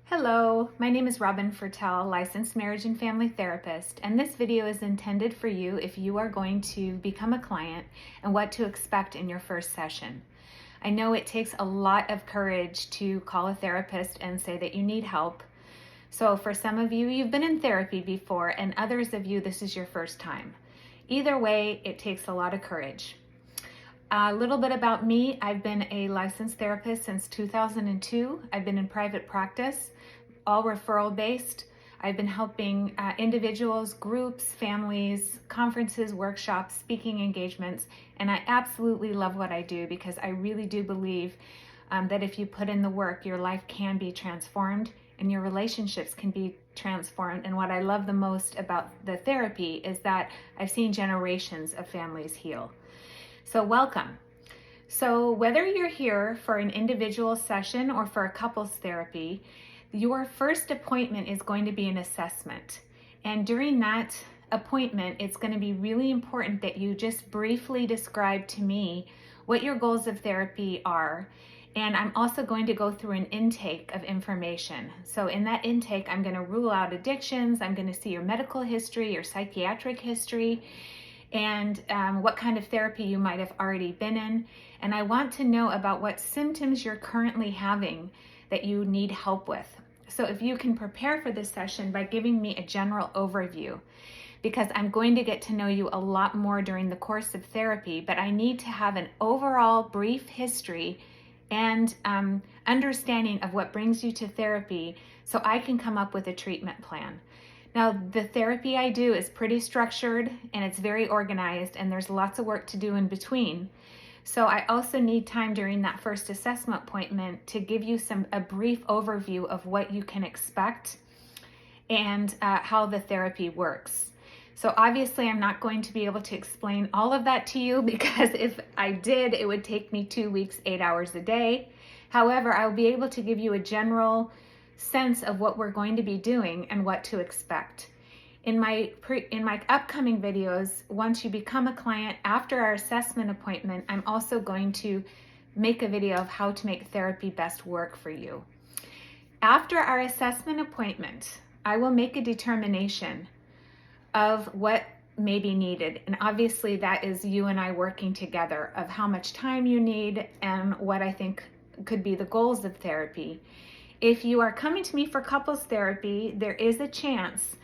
Hello, my name is Robin Fertel, licensed marriage and family therapist, and this video is intended for you if you are going to become a client and what to expect in your first session. I know it takes a lot of courage to call a therapist and say that you need help. So for some of you, you've been in therapy before, and others of you, this is your first time. Either way, it takes a lot of courage. A little bit about me. I've been a licensed therapist since 2002. I've been in private practice, all referral based. I've been helping individuals, groups, families, conferences, workshops, speaking engagements, and I absolutely love what I do because I really do believe that if you put in the work, your life can be transformed and your relationships can be transformed. And what I love the most about the therapy is that I've seen generations of families heal. So welcome. So whether you're here for an individual session or for a couples therapy, your first appointment is going to be an assessment. And during that appointment, it's going to be really important that you just briefly describe to me what your goals of therapy are. And I'm also going to go through an intake of information. So in that intake, I'm going to rule out addictions. I'm going to see your medical history, your psychiatric history, and what kind of therapy you might have already been in. And I want to know about what symptoms you're currently having that you need help with. So if you can prepare for this session by giving me a general overview, because I'm going to get to know you a lot more during the course of therapy, but I need to have an overall brief history and understanding of what brings you to therapy so I can come up with a treatment plan. Now, the therapy I do is pretty structured and it's very organized, and there's lots of work to do in between. So I also need time during that first assessment appointment to give you a brief overview of what you can expect and how the therapy works. So obviously I'm not going to be able to explain all of that to you, because if I did, it would take me 2 weeks, 8 hours a day. However, I'll be able to give you a general sense of what we're going to be doing and what to expect. In my upcoming videos, once you become a client after our assessment appointment, I'm also going to make a video of how to make therapy best work for you. After our assessment appointment, I will make a determination of what may be needed. And obviously that is you and I working together of how much time you need and what I think could be the goals of therapy. If you are coming to me for couples therapy, there is a chance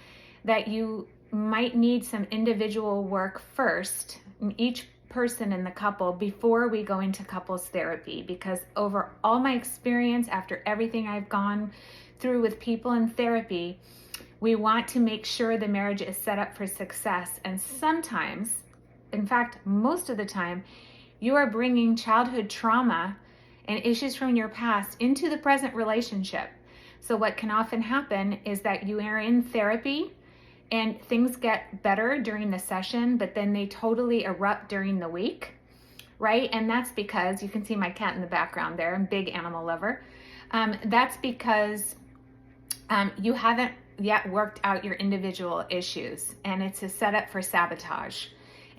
that you might need some individual work first, in each person in the couple, before we go into couples therapy, because over all my experience, after everything I've gone through with people in therapy, we want to make sure the marriage is set up for success. And sometimes, in fact, most of the time, you are bringing childhood trauma and issues from your past into the present relationship. So what can often happen is that you are in therapy and things get better during the session, but then they totally erupt during the week, right? And that's because, you can see my cat in the background there, I'm a big animal lover. That's because you haven't yet worked out your individual issues, and it's a setup for sabotage.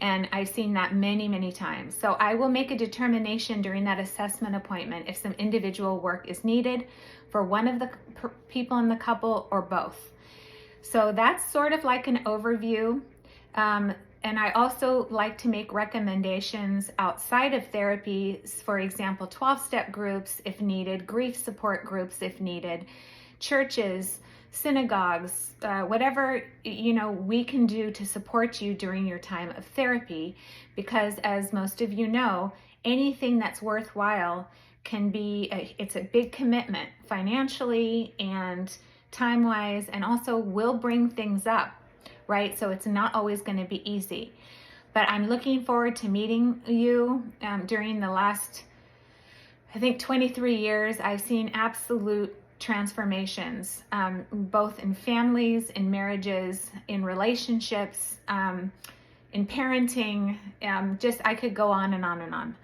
And I've seen that many, many times. So I will make a determination during that assessment appointment if some individual work is needed for one of the people in the couple or both. So that's sort of like an overview. And I also like to make recommendations outside of therapy. For example, 12-step groups if needed, grief support groups if needed, churches, synagogues, whatever we can do to support you during your time of therapy, because as most of you know, anything that's worthwhile can be it's a big commitment financially and time-wise, and also will bring things up, right? So it's not always going to be easy, but I'm looking forward to meeting you. During the last, I think, 23 years, I've seen absolute transformations, both in families, in marriages, in relationships, in parenting. I could go on and on and on.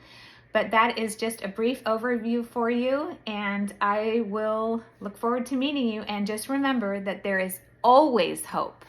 But that is just a brief overview for you, and I will look forward to meeting you. And just remember that there is always hope.